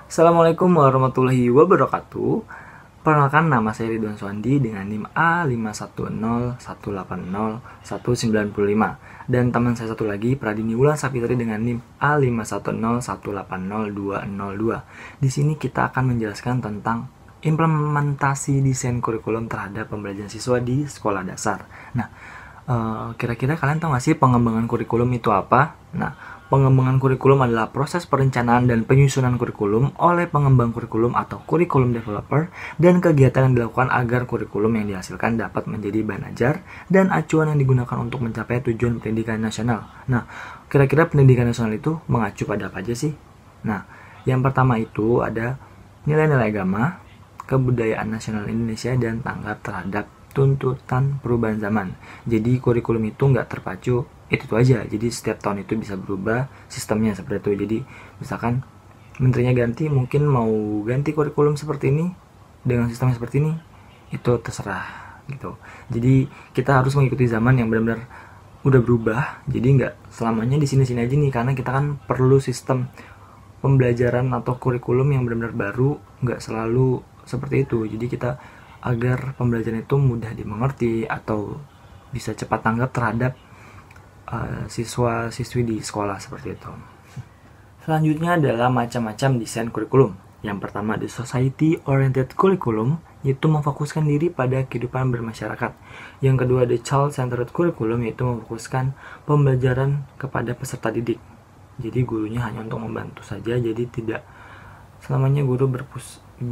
Assalamualaikum warahmatullahi wabarakatuh. Perkenalkan, nama saya Ridwan Suwandi dengan NIM A5101801905. Dan teman saya satu lagi, Pradini Wulan Sapitri dengan NIM A5101802202. Di sini kita akan menjelaskan tentang implementasi desain kurikulum terhadap pembelajaran siswa di sekolah dasar. Nah, kira-kira kalian tahu nggak sih pengembangan kurikulum itu apa? Nah, pengembangan kurikulum adalah proses perencanaan dan penyusunan kurikulum oleh pengembang kurikulum atau kurikulum developer, dan kegiatan yang dilakukan agar kurikulum yang dihasilkan dapat menjadi bahan ajar dan acuan yang digunakan untuk mencapai tujuan pendidikan nasional. Nah, kira-kira pendidikan nasional itu mengacu pada apa aja sih? Nah, yang pertama itu ada nilai-nilai agama, kebudayaan nasional Indonesia, dan tanggap terhadap tuntutan perubahan zaman. Jadi kurikulum itu nggak terpacu itu aja, jadi setiap tahun itu bisa berubah sistemnya seperti itu. Jadi misalkan menterinya ganti, mungkin mau ganti kurikulum seperti ini dengan sistem seperti ini, itu terserah gitu. Jadi kita harus mengikuti zaman yang benar-benar udah berubah, jadi nggak selamanya di sini-sini aja nih, karena kita kan perlu sistem pembelajaran atau kurikulum yang benar-benar baru, nggak selalu seperti itu. Jadi kita agar pembelajaran itu mudah dimengerti atau bisa cepat tanggap terhadap siswa-siswi di sekolah seperti itu. Selanjutnya adalah macam-macam desain kurikulum. Yang pertama ada society oriented curriculum, yaitu memfokuskan diri pada kehidupan bermasyarakat. Yang kedua ada child centered curriculum, yaitu memfokuskan pembelajaran kepada peserta didik. Jadi gurunya hanya untuk membantu saja, jadi tidak selamanya guru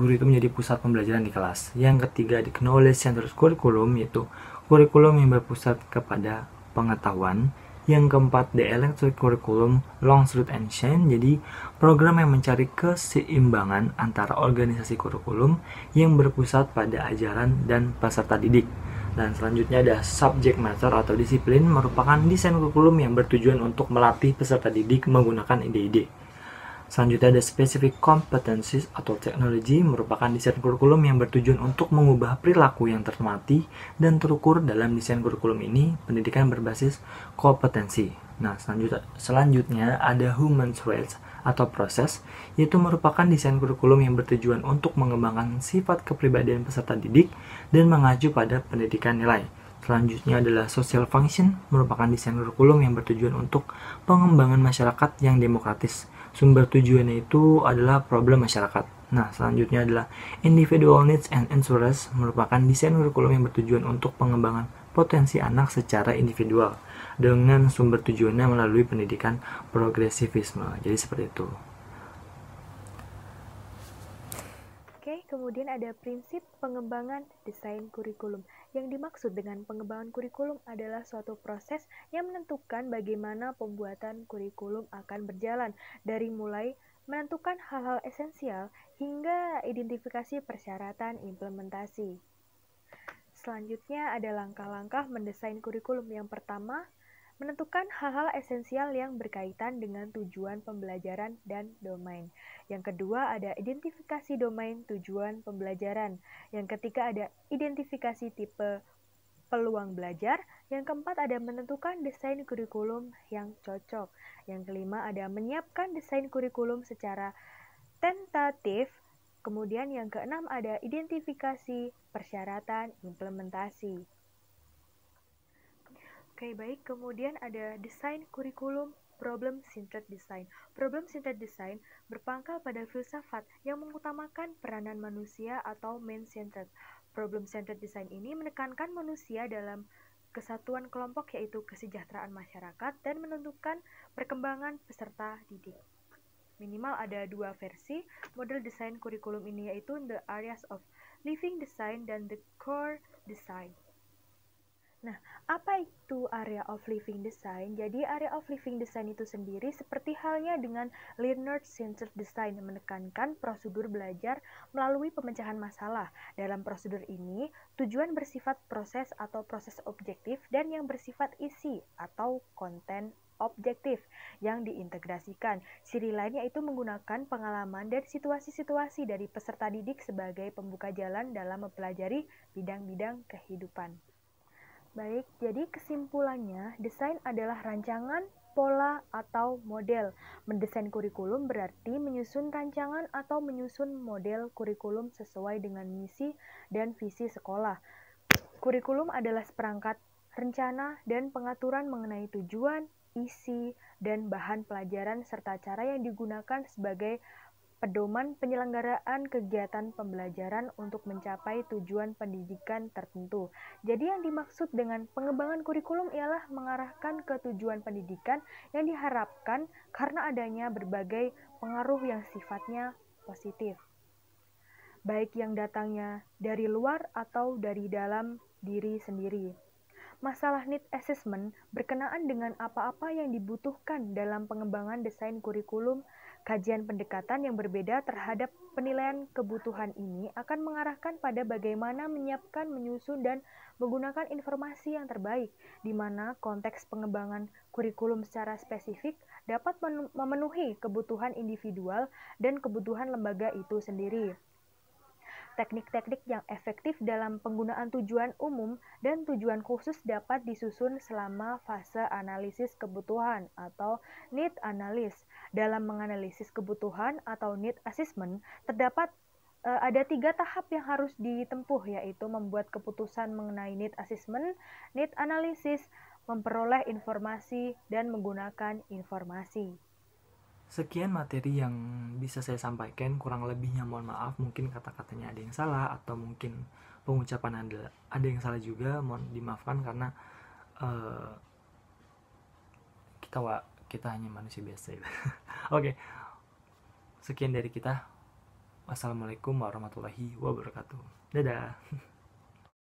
itu menjadi pusat pembelajaran di kelas. Yang ketiga ada knowledge centered curriculum, yaitu kurikulum yang berpusat kepada pengetahuan. Yang keempat, the electric curriculum long root and shine, jadi program yang mencari keseimbangan antara organisasi kurikulum yang berpusat pada ajaran dan peserta didik. Dan selanjutnya ada subject matter atau disiplin, merupakan desain kurikulum yang bertujuan untuk melatih peserta didik menggunakan ide-ide. Selanjutnya ada specific competencies atau teknologi, merupakan desain kurikulum yang bertujuan untuk mengubah perilaku yang termati dan terukur. Dalam desain kurikulum ini, pendidikan berbasis kompetensi. Nah, selanjutnya ada human traits atau proses, yaitu merupakan desain kurikulum yang bertujuan untuk mengembangkan sifat kepribadian peserta didik dan mengacu pada pendidikan nilai. Selanjutnya adalah social function, merupakan desain kurikulum yang bertujuan untuk pengembangan masyarakat yang demokratis. Sumber tujuannya itu adalah problem masyarakat. Nah, selanjutnya adalah individual needs and interests, merupakan desain kurikulum yang bertujuan untuk pengembangan potensi anak secara individual dengan sumber tujuannya melalui pendidikan progresivisme. Jadi seperti itu. Oke, kemudian ada prinsip pengembangan desain kurikulum. Yang dimaksud dengan pengembangan kurikulum adalah suatu proses yang menentukan bagaimana pembuatan kurikulum akan berjalan, dari mulai menentukan hal-hal esensial hingga identifikasi persyaratan implementasi. Selanjutnya ada langkah-langkah mendesain kurikulum. Yang pertama, menentukan hal-hal esensial yang berkaitan dengan tujuan pembelajaran dan domain. Yang kedua ada identifikasi domain tujuan pembelajaran. Yang ketiga ada identifikasi tipe peluang belajar. Yang keempat ada menentukan desain kurikulum yang cocok. Yang kelima ada menyiapkan desain kurikulum secara tentatif. Kemudian yang keenam ada identifikasi persyaratan implementasi. Oke, baik. Kemudian ada desain kurikulum problem-centered design. Problem-centered design berpangkal pada filsafat yang mengutamakan peranan manusia atau man-centered. Problem-centered design ini menekankan manusia dalam kesatuan kelompok, yaitu kesejahteraan masyarakat, dan menentukan perkembangan peserta didik. Minimal ada dua versi model desain kurikulum ini, yaitu the areas of living design dan the core design. Nah, apa itu area of living design? Jadi, area of living design itu sendiri seperti halnya dengan learner-centered design, menekankan prosedur belajar melalui pemecahan masalah. Dalam prosedur ini, tujuan bersifat proses atau proses objektif, dan yang bersifat isi atau konten objektif yang diintegrasikan. Ciri lain yaitu menggunakan pengalaman dan situasi-situasi dari peserta didik sebagai pembuka jalan dalam mempelajari bidang-bidang kehidupan. Baik, jadi kesimpulannya, desain adalah rancangan pola, atau model. Mendesain kurikulum berarti menyusun rancangan atau menyusun model kurikulum sesuai dengan misi dan visi sekolah. Kurikulum adalah seperangkat rencana dan pengaturan mengenai tujuan, isi, dan bahan pelajaran serta cara yang digunakan sebagai pedoman penyelenggaraan kegiatan pembelajaran untuk mencapai tujuan pendidikan tertentu. Jadi yang dimaksud dengan pengembangan kurikulum ialah mengarahkan ke tujuan pendidikan yang diharapkan karena adanya berbagai pengaruh yang sifatnya positif, baik yang datangnya dari luar atau dari dalam diri sendiri. Masalah need assessment berkenaan dengan apa-apa yang dibutuhkan dalam pengembangan desain kurikulum. Kajian pendekatan yang berbeda terhadap penilaian kebutuhan ini akan mengarahkan pada bagaimana menyiapkan, menyusun, dan menggunakan informasi yang terbaik, di mana konteks pengembangan kurikulum secara spesifik dapat memenuhi kebutuhan individual dan kebutuhan lembaga itu sendiri. Teknik-teknik yang efektif dalam penggunaan tujuan umum dan tujuan khusus dapat disusun selama fase analisis kebutuhan atau need analysis. Dalam menganalisis kebutuhan atau need assessment, terdapat ada 3 tahap yang harus ditempuh, yaitu membuat keputusan mengenai need assessment, need analysis, memperoleh informasi, dan menggunakan informasi. Sekian materi yang bisa saya sampaikan, kurang lebihnya mohon maaf, mungkin kata-katanya ada yang salah atau mungkin pengucapan ada yang salah juga, mohon dimaafkan karena kita hanya manusia biasa ya. Oke, sekian dari kita. Wassalamualaikum warahmatullahi wabarakatuh. Dadah.